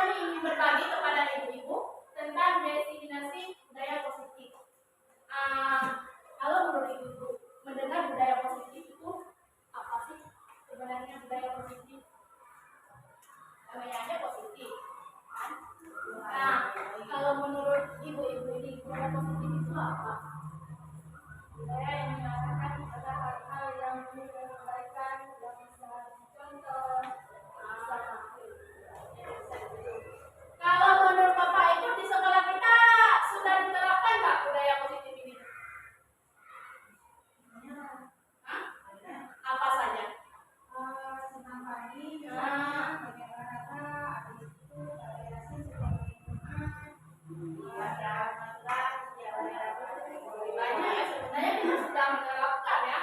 kami ingin berbagi kepada ibu-ibu tentang definisi budaya positif. Kalau menurut ibu mendengar budaya positif itu apa sih sebenarnya budaya positif? Namanya aja positif, kan? Nah, kalau menurut ibu-ibu ini budaya positif itu apa? Budaya yang mengatakan ada hal-hal yang menunjukkan kebaikan, yang bisa dicontoh. Kalau menurut Bapak Ibu di sekolah kita sudah diterapkan nggak budaya positif ini? Hah? Apa saja? Senang pagi, pakai olahraga, habis itu variasi seperti ada banyak ya, sebenarnya kita sudah menerapkan ya.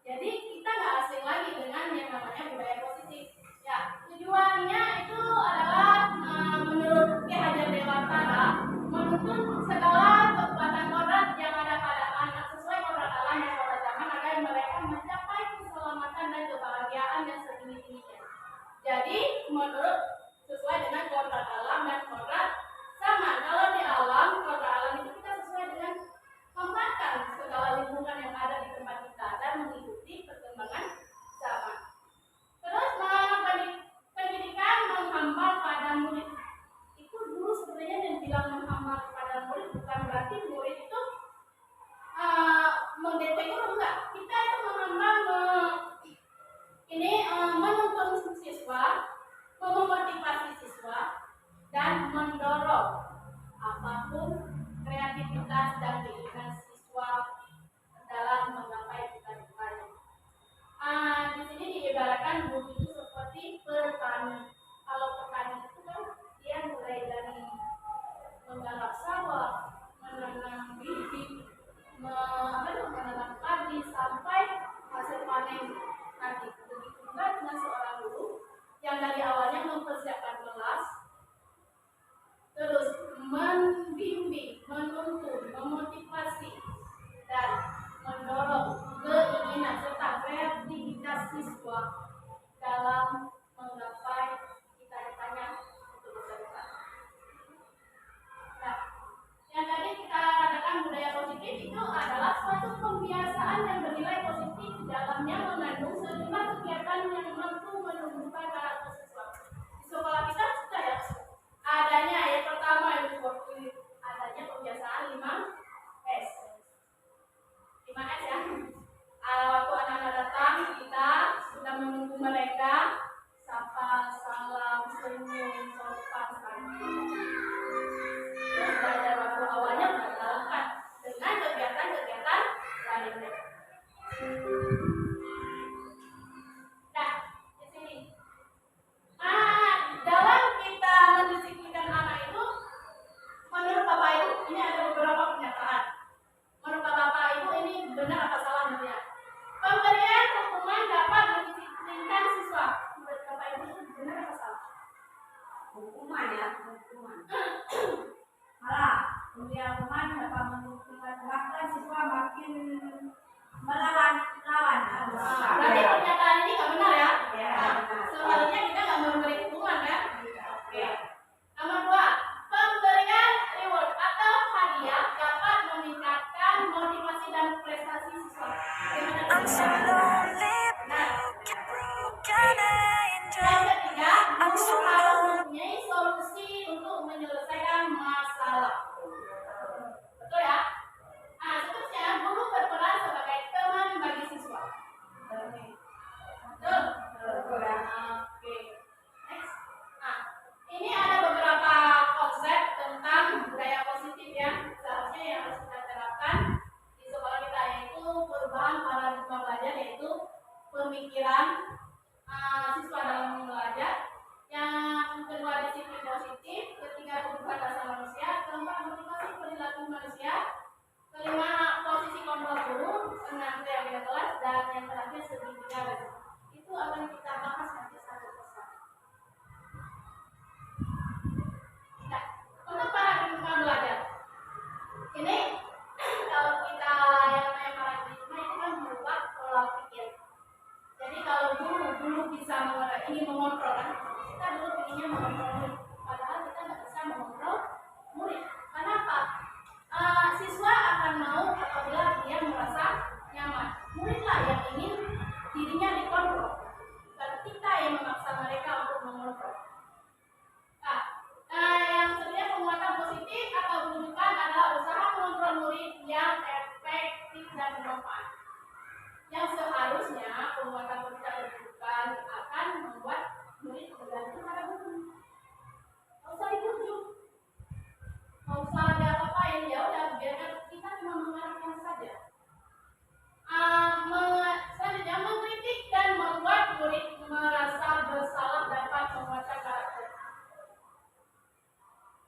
Jadi kita nggak asing lagi dengan yang namanya budaya positif. Ya, tujuannya itu adalah menurut Ki Hajar Dewantara menuntun segala kekuatan kodrat yang ada pada anak sesuai kodrat alam dan kodrat zaman agar mereka mencapai keselamatan dan kebahagiaan yang setinggi-tingginya. Jadi menurut sesuai dengan kodrat alam dan kodrat zaman. Kalau di alam, kodrat alam itu kita sesuai dengan memanfaatkan segala lingkungan yang ada di tempat kita dan mengikuti perkembangan zaman. Terus pendidikan menghamba pada murid. Itu dulu sebenarnya yang bilang menghamba pada murid bukan berarti murid itu mengdetek guru, enggak. Kita itu menghamba menuntun siswa, memotivasi siswa dan mendorong apapun kreativitas dan keinginan siswa dalam menggapai cita-citanya. Di sini diibaratkan guru itu seperti petani. Kalau petani itu kan dia mulai dari menggarap sawah, menanam bibit, menanam padi sampai hasil panen nanti. Begitu juga dengan seorang guru yang dari awalnya mempersiapkan kelas, terus membimbing, menuntun, memotivasi dan mendorong keinginan serta kreativitas siswa dalam menggapai cita-citanya untuk masa depan. Nah, yang tadi kita katakan budaya positif itu adalah suatu pembiasaan yang bernilai positif, dalamnya mengandung sejumlah kegiatan yang mampu menumbuhkan karakter siswa. Di sekolah kita sudah ya adanya yang pertama itu adanya pembiasaan 5S. 5S ya. Waktu anak-anak datang kita sudah menunggu mereka, sapa, salam, senyum, sopan santun. Terus belajar waktu awalnya berlakukan dengan kegiatan-kegiatan lainnya. Nah, di sini. Dalam kita mendisiplinkan anak itu, menurut Bapak Ibu ini ada beberapa pernyataan. Menurut Bapak Ibu ini benar apa salah ya? Pemberian hukuman dapat mendisiplinkan siswa. Menurut Bapak Ibu ini benar apa salah? Hukuman ya, hukuman. Salah. Pemberian hukuman dapat mendisiplinkan bahkan siswa makin melawan. Berarti pernyataan ini nggak benar ya? Ya. Seharusnya kita nggak memberi hukuman kan? Oke. Nomor 2, pemberian reward atau hadiah dapat meningkatkan motivasi dan prestasi siswa. Yang ketiga, guru harus mempunyai solusi untuk menyelesaikan masalah. Betul ya? Seterusnya, guru berperan sebagai teman bagi siswa. Betul? Oke. Next. Ini ada beberapa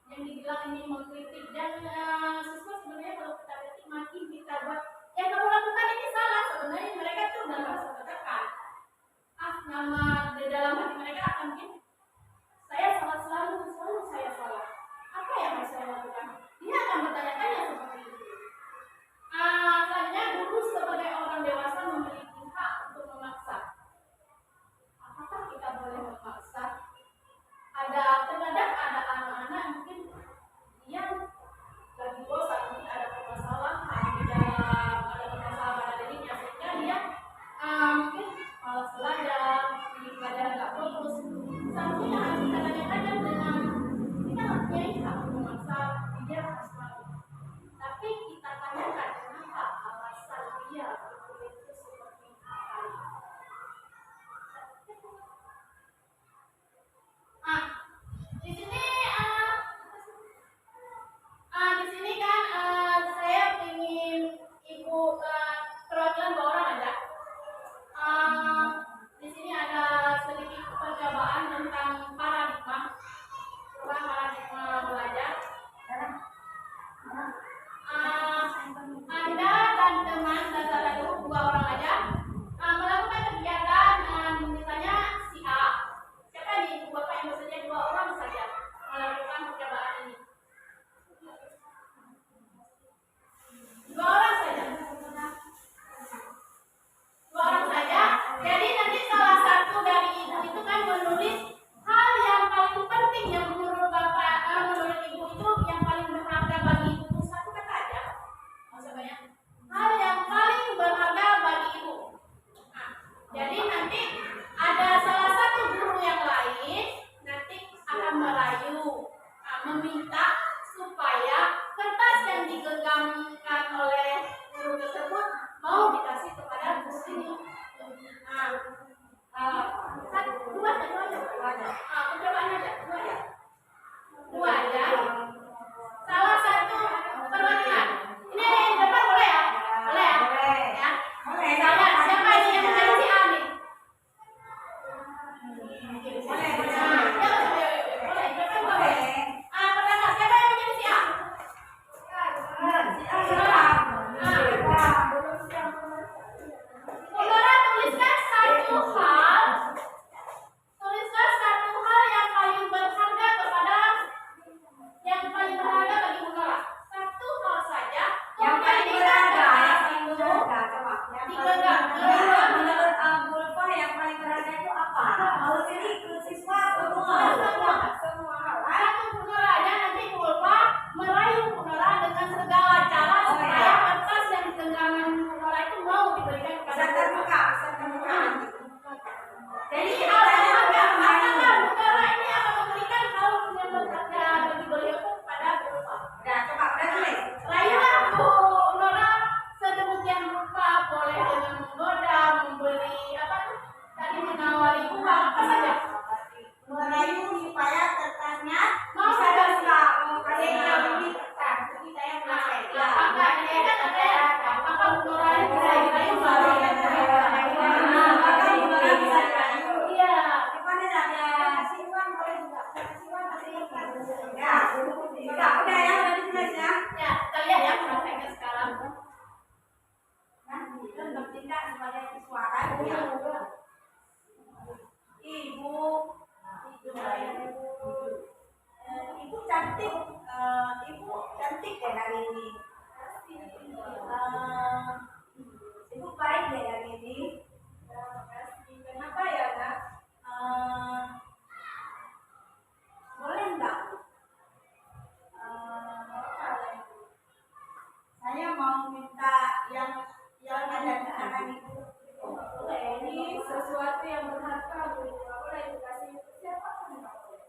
yang dibilang ini mengkritik dan siswa sebenarnya kalau kita kritik makin kita buat yang kamu lakukan ini salah, sebenarnya mereka tuh udah merasa tertekan. Nama di dalam hati mereka akan mungkin saya salah selalu saya salah. Apa yang harus saya lakukan? Dia akan bertanya-tanya seperti itu. Selanjutnya guru sebagai orang dewasa memiliki hak untuk memaksa. Apakah kita boleh memaksa? Terkadang ada anak-anak mungkin yang lagi bosan, mungkin ada permasalahan di dalam, ada permasalahan pada dirinya sehingga dia mungkin malas belajar, di pelajaran nggak fokus. Seharusnya harus kita tanya-tanya dengan kita mempunyai hak untuk memaksa dia harus mau. Tapi kita tanyakan kenapa alasan dia itu seperti apa. Di sini kan saya ingin ibu perwakilan dua orang aja. Di sini ada sedikit percobaan tentang paradigma belajar. Anda dan teman dan dua orang aja melakukan kegiatan misalnya si A. Siapa nih ibu bapak yang bersedia dua orang saja melakukan percobaan ini? Dua orang saja. Jadi nanti salah satu dari ibu itu kan menulis hal yang paling penting yang menurut bapak, menurut ibu itu yang paling berharga bagi ibu. Satu kata aja, maksudnya hal yang paling berharga bagi ibu. Jadi nanti ada salah satu guru yang lain nanti akan merayu, meminta supaya kertas yang digenggamkan oleh guru tersebut mau dikasih kepada guru ini. Dua aja. Salah satu perwakilan. Ini ada yang di depan boleh ya? Boleh ya? Ya. Misalnya siapa ini yang menjadi si A nih? Boleh. Pertama siapa yang menjadi si A? Saudara tuliskan satu hal yang paling berharga bagi Bu Nora. Satu hal saja yang paling berharga menurut Bulfa yang paling berharga itu apa? Kalau jadi siswa semua hal. Satu Bu Nora aja nanti Bu Nora merayu Bu Nora dengan segala cara supaya kertas yang di genggaman Bu Nora itu mau diberikan kepada terbuka. Jadi apakah Bu Nora ini akan memberikan hal yang berharga bagi beliau itu kepada Bu Nora? Udah tulis. Rayulah Bu Nora sedemikian rupa, boleh dengan menggoda, memberi tadi menawari uang apa saja. Merayu supaya kertasnya Mau bisa saya terbuka. Mau kasih beli kertas. Kita yang apakah Bu Nora ini bisa dirayu melalui iya. Udah ya, udah ditulis ya. Ya, kita lihat ya prakteknya sekarang. Itu bertindak sebagai siswa kan? Ya. Ibu cantik, ibu cantik deh hari ini. Ibu baik deh hari ini. Kenapa ya, Nak? Boleh enggak? Saya mau minta yang ada di tangan ibu. Ini sesuatu yang berharga, Bu. Boleh dikasih siapa pun nggak boleh.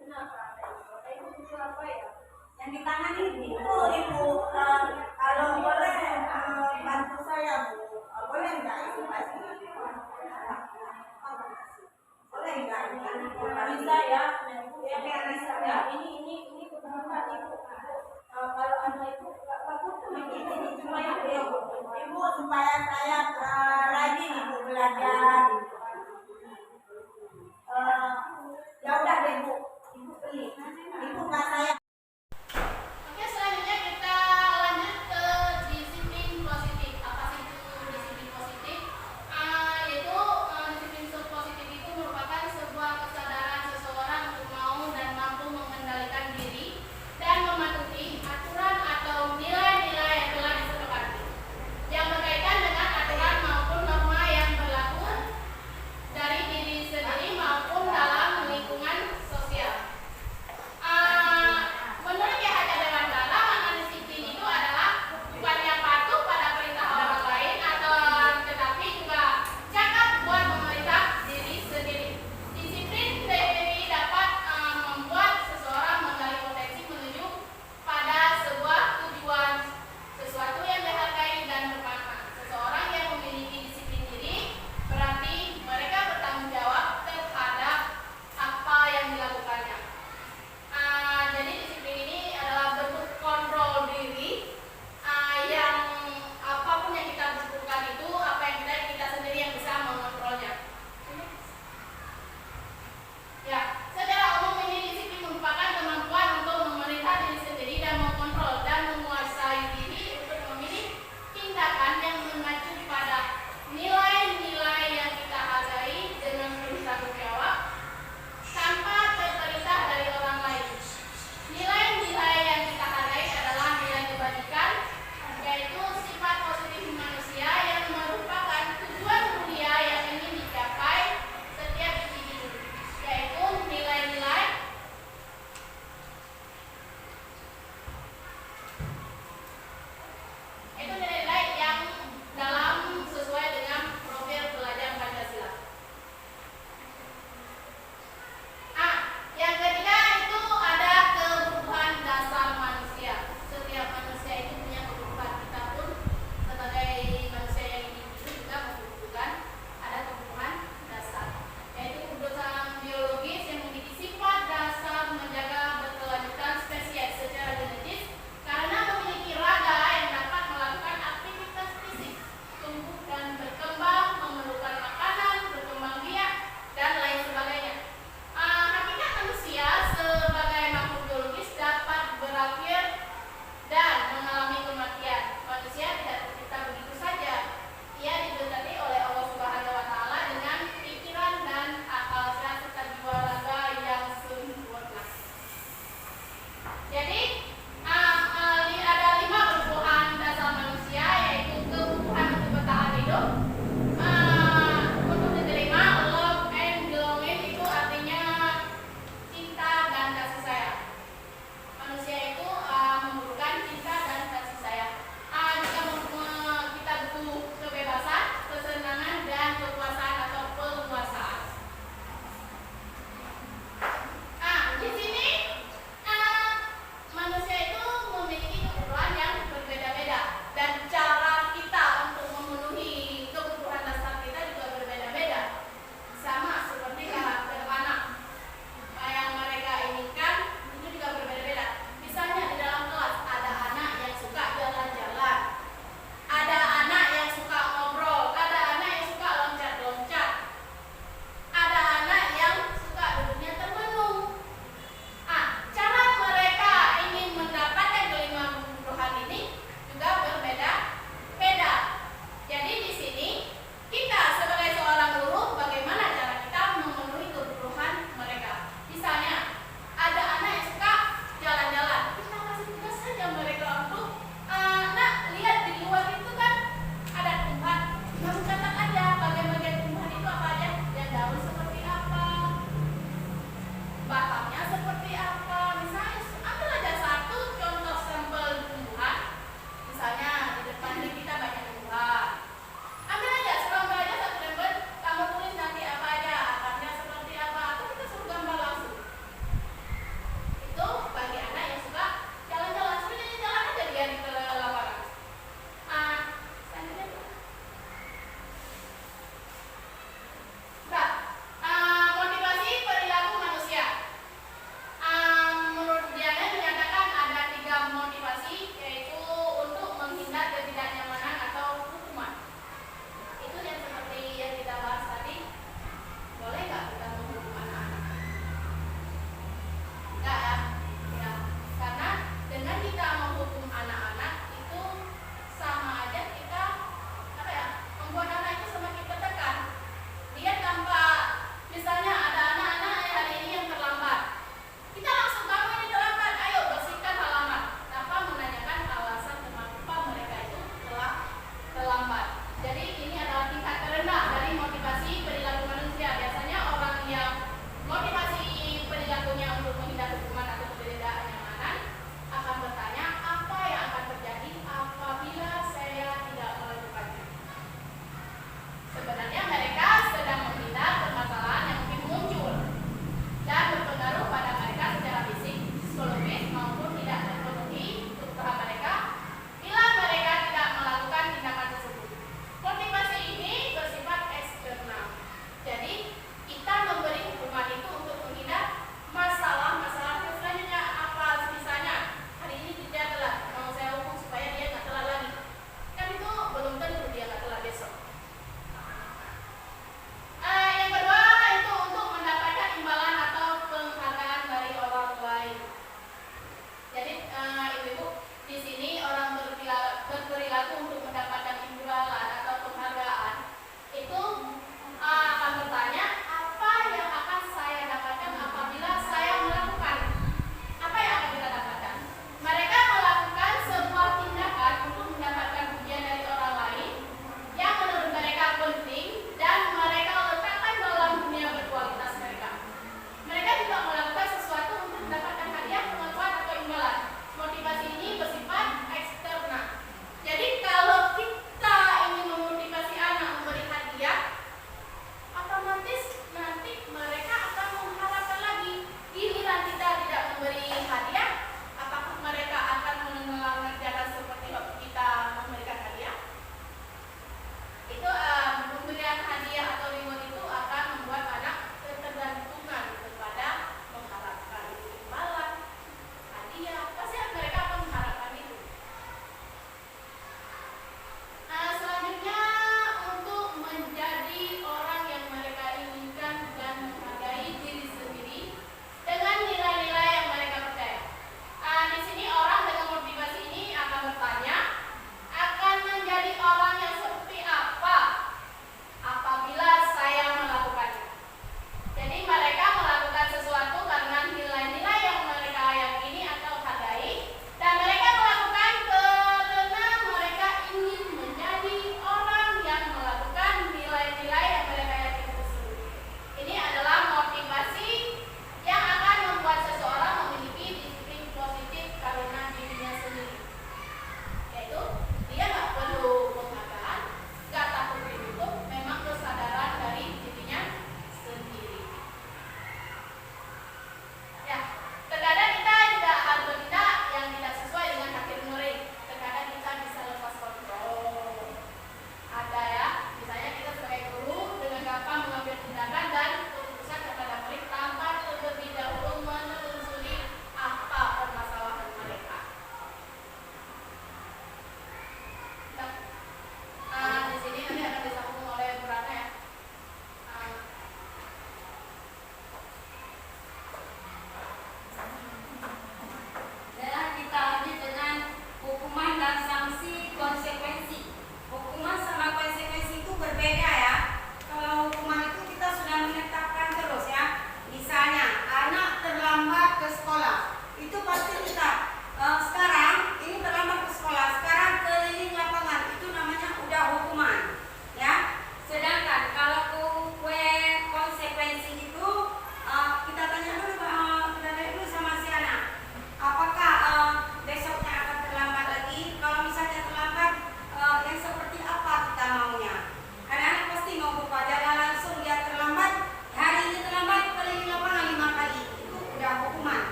Kenapa? Ibu itu apa ya? Yang di tangan ini. Oh, Ibu, kalau boleh bantu saya, Bu. Boleh nggak Ibu kasih? Boleh nggak? Bisa ya, ya bisa ya. Ini kebetulan ibu. Kalau anda itu nggak takut ini cuma ibu. Ibu supaya saya rajin Ibu belajar. Ya udah deh Bu, Ibu beli. Ibu nggak saya. Oke, selanjutnya kita lanjut ke disiplin positif. Apa sih itu disiplin positif? Yaitu disiplin positif itu merupakan sebuah kesadaran seseorang untuk mau dan mampu mengendalikan diri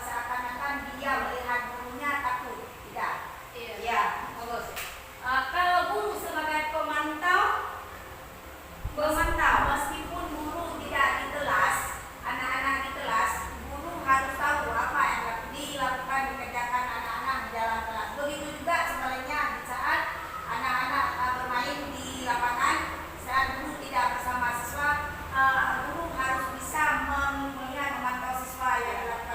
seakan-akan dia melihat gurunya takut. Tidak. Iya. Ya, bagus. Kalau guru sebagai pemantau, meskipun guru tidak di kelas, anak-anak di kelas, guru harus tahu apa yang dilakukan, dikerjakan anak-anak di dalam kelas. Begitu juga sebaliknya di saat anak-anak bermain di lapangan, saat guru tidak bersama siswa, guru harus bisa melihat, memantau siswa yang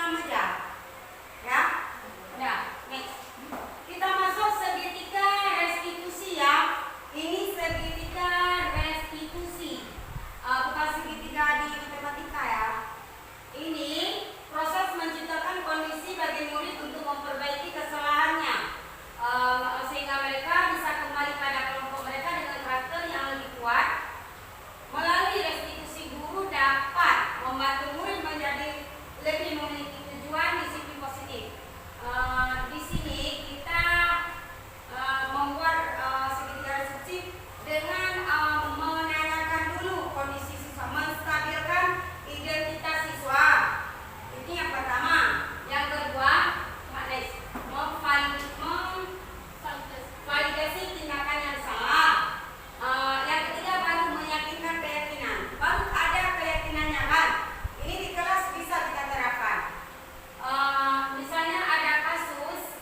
6 aja. Ya. Udah, next. Kita masuk segitiga restitusi ya. Ini segitiga restitusi. Bukan segitiga di matematika ya. Ini proses menciptakan kondisi bagi murid untuk memperbaiki kesalahannya, sehingga mereka bisa kembali pada kelompok mereka dengan karakter yang lebih kuat. Melalui restitusi, guru dapat membantu murid menjadi lebih memiliki tujuan disiplin positif. Di sini kita membuat segitiga restitusi dengan menanyakan dulu kondisi siswa, menstabilkan identitas siswa. Ini yang pertama. Yang kedua, memvalidasi tindakan yang salah. Yang ketiga, baru meyakinkan keyakinan. Baru ada keyakinannya kan. Ini di kelas bisa kita terapkan. Misalnya ada kasus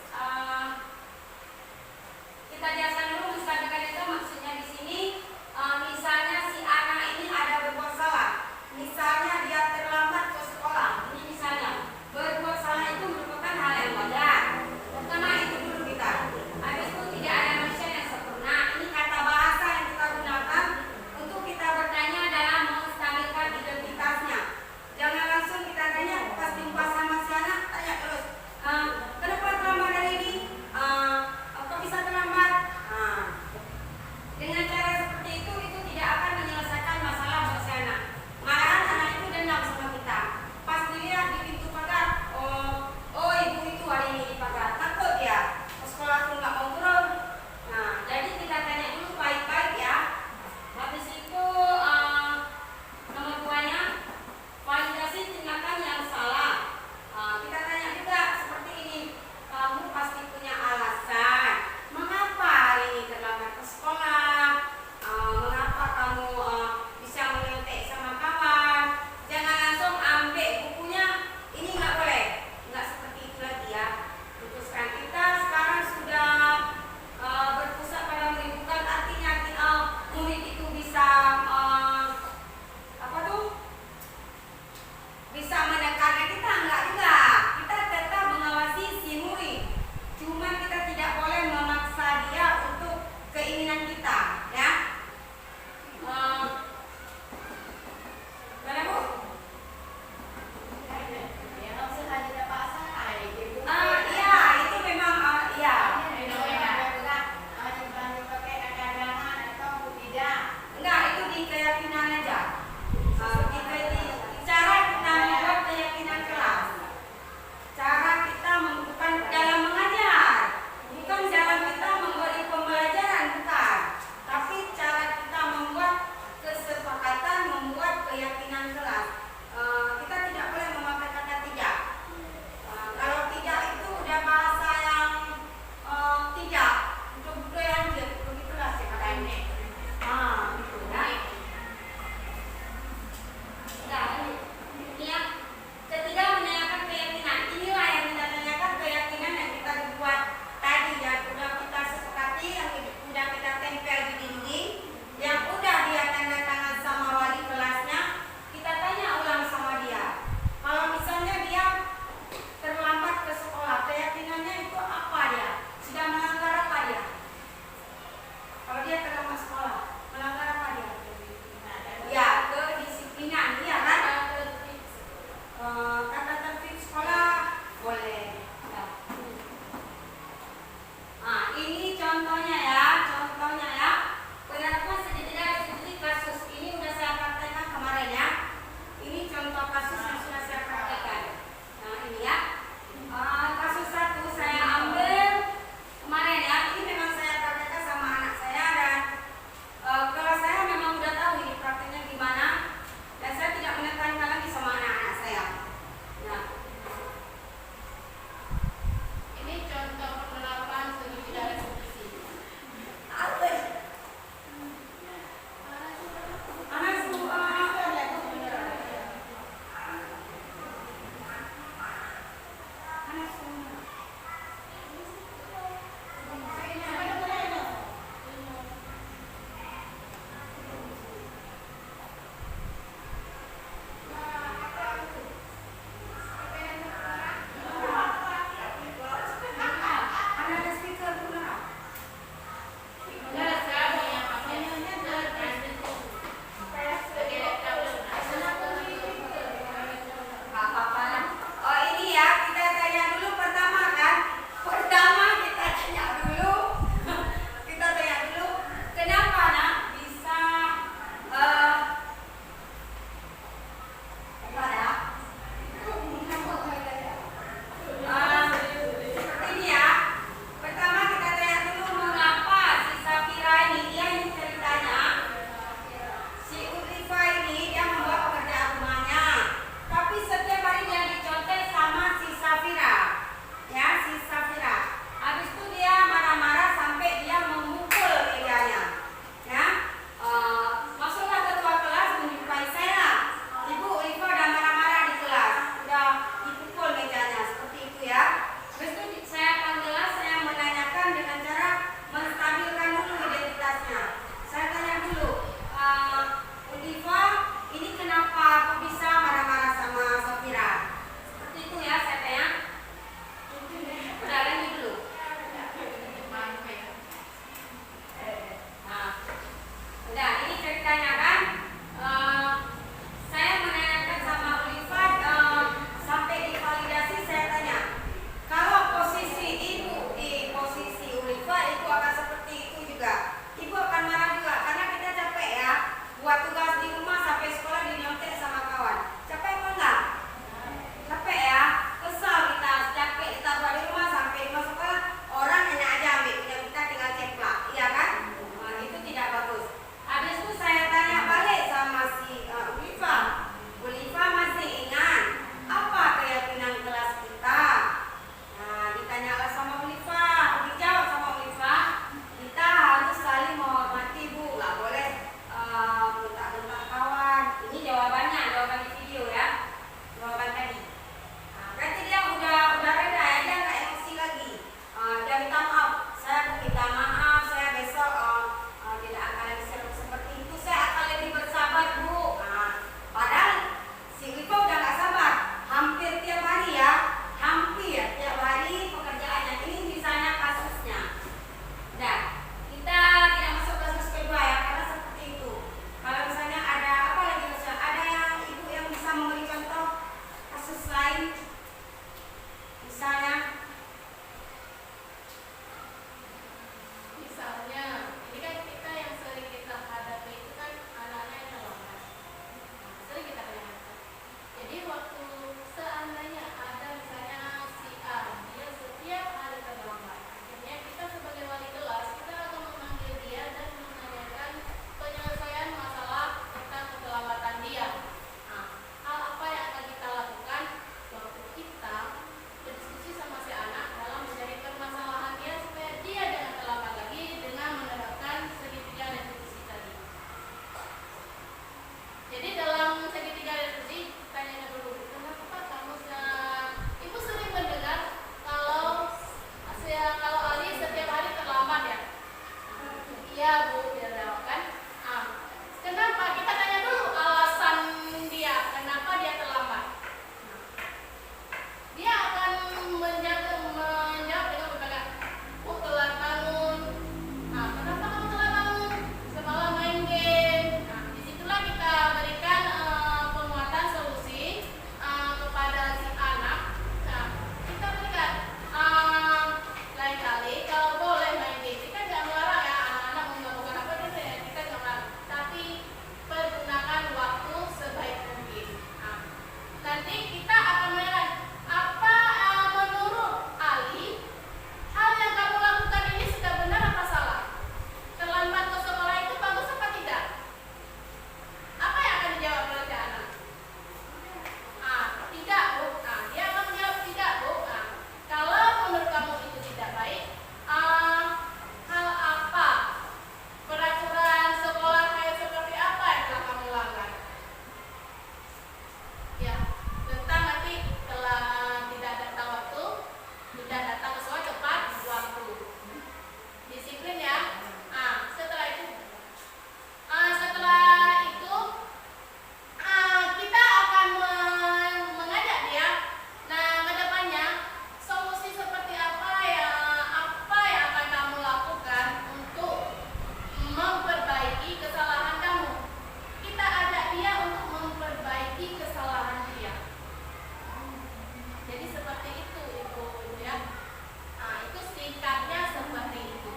singkatnya seperti itu.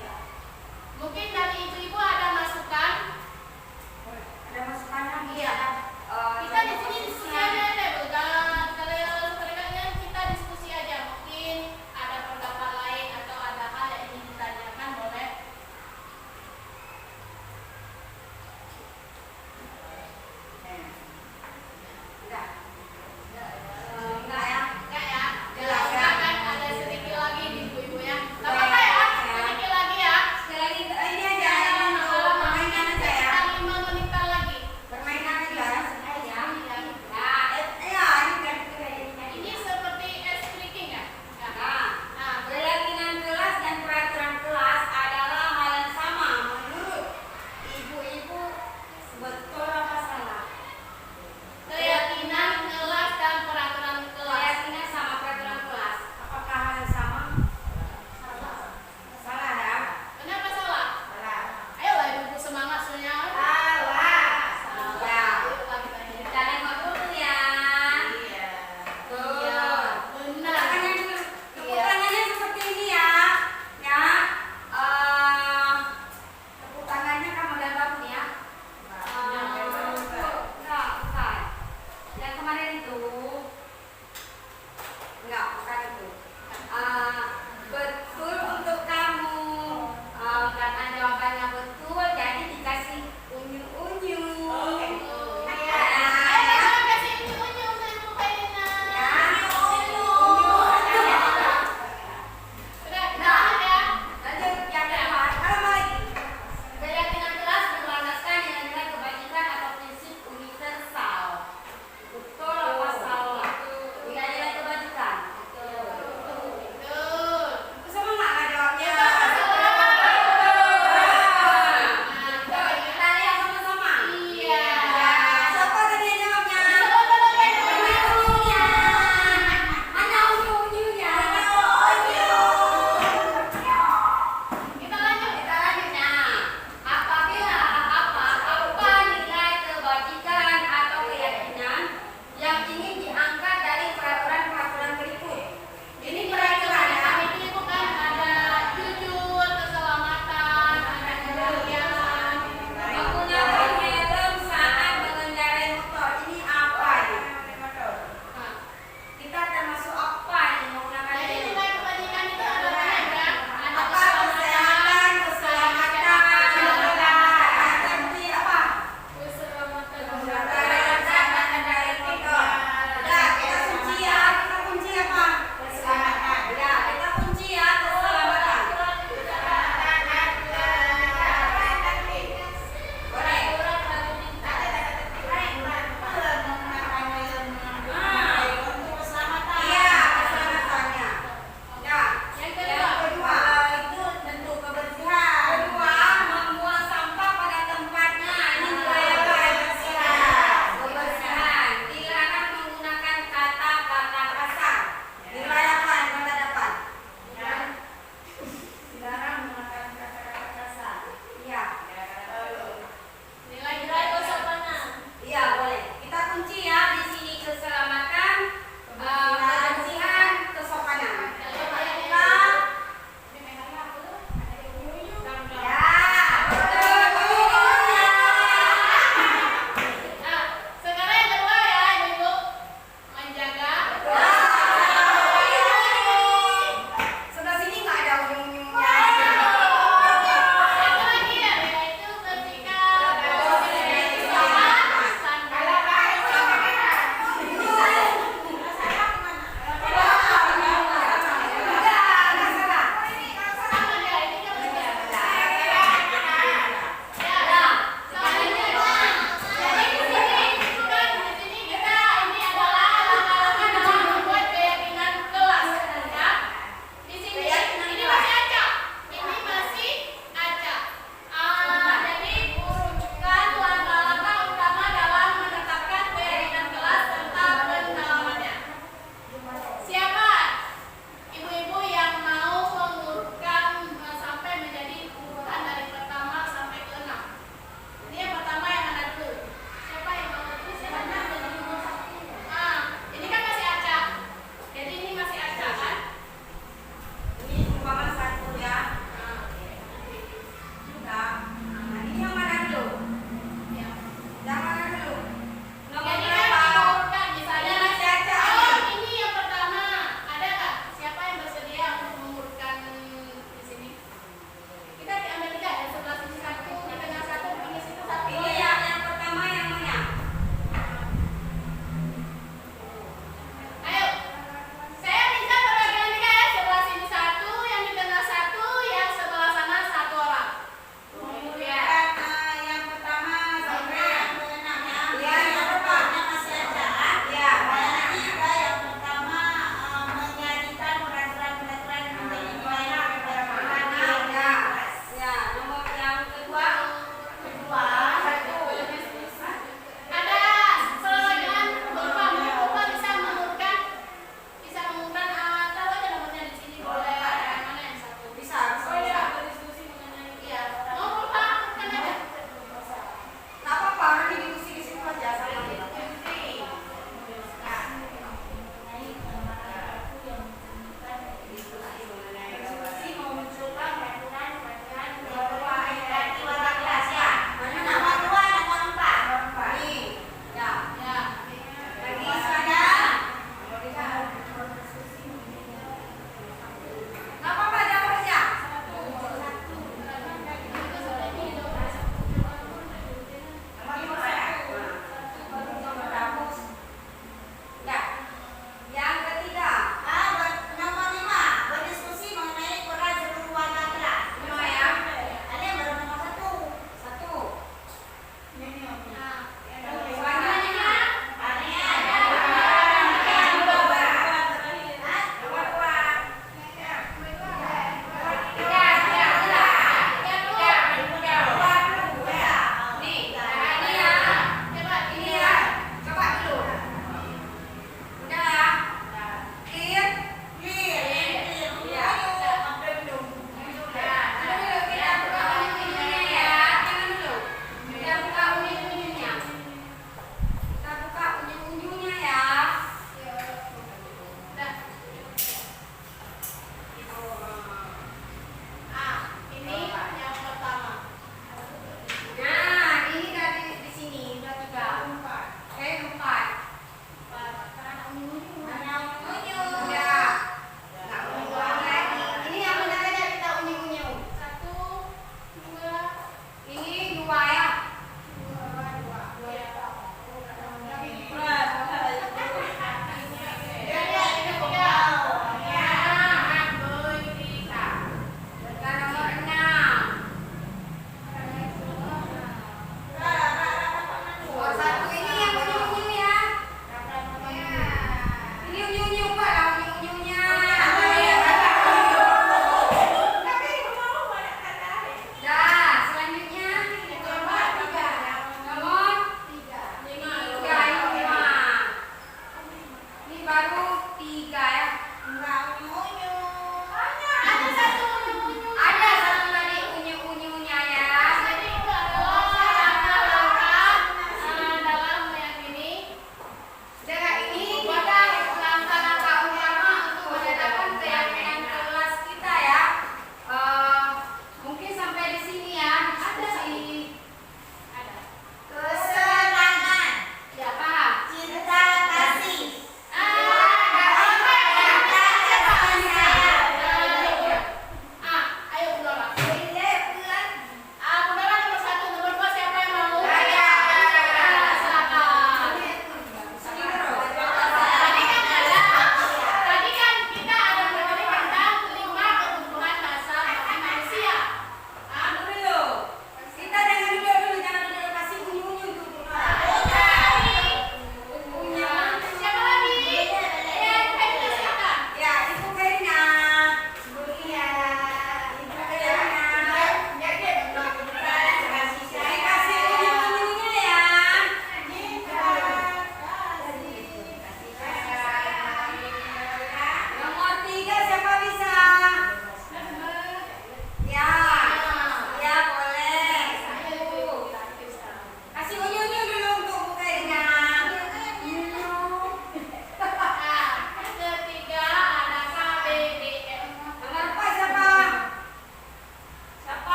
Ya. Mungkin dari ibu-ibu ada masukan? Ada masukan lagi Iya. ya? Kita di sini diskusi aja deh, bukan kalau kalian kita diskusi aja. Mungkin ada pendapat lain atau ada hal yang ingin ditanyakan, boleh. Enggak. Enggak ya? Enggak ya? Jelas ya? Kan ada sedikit lagi di tiga ya. Enggak nyonyo.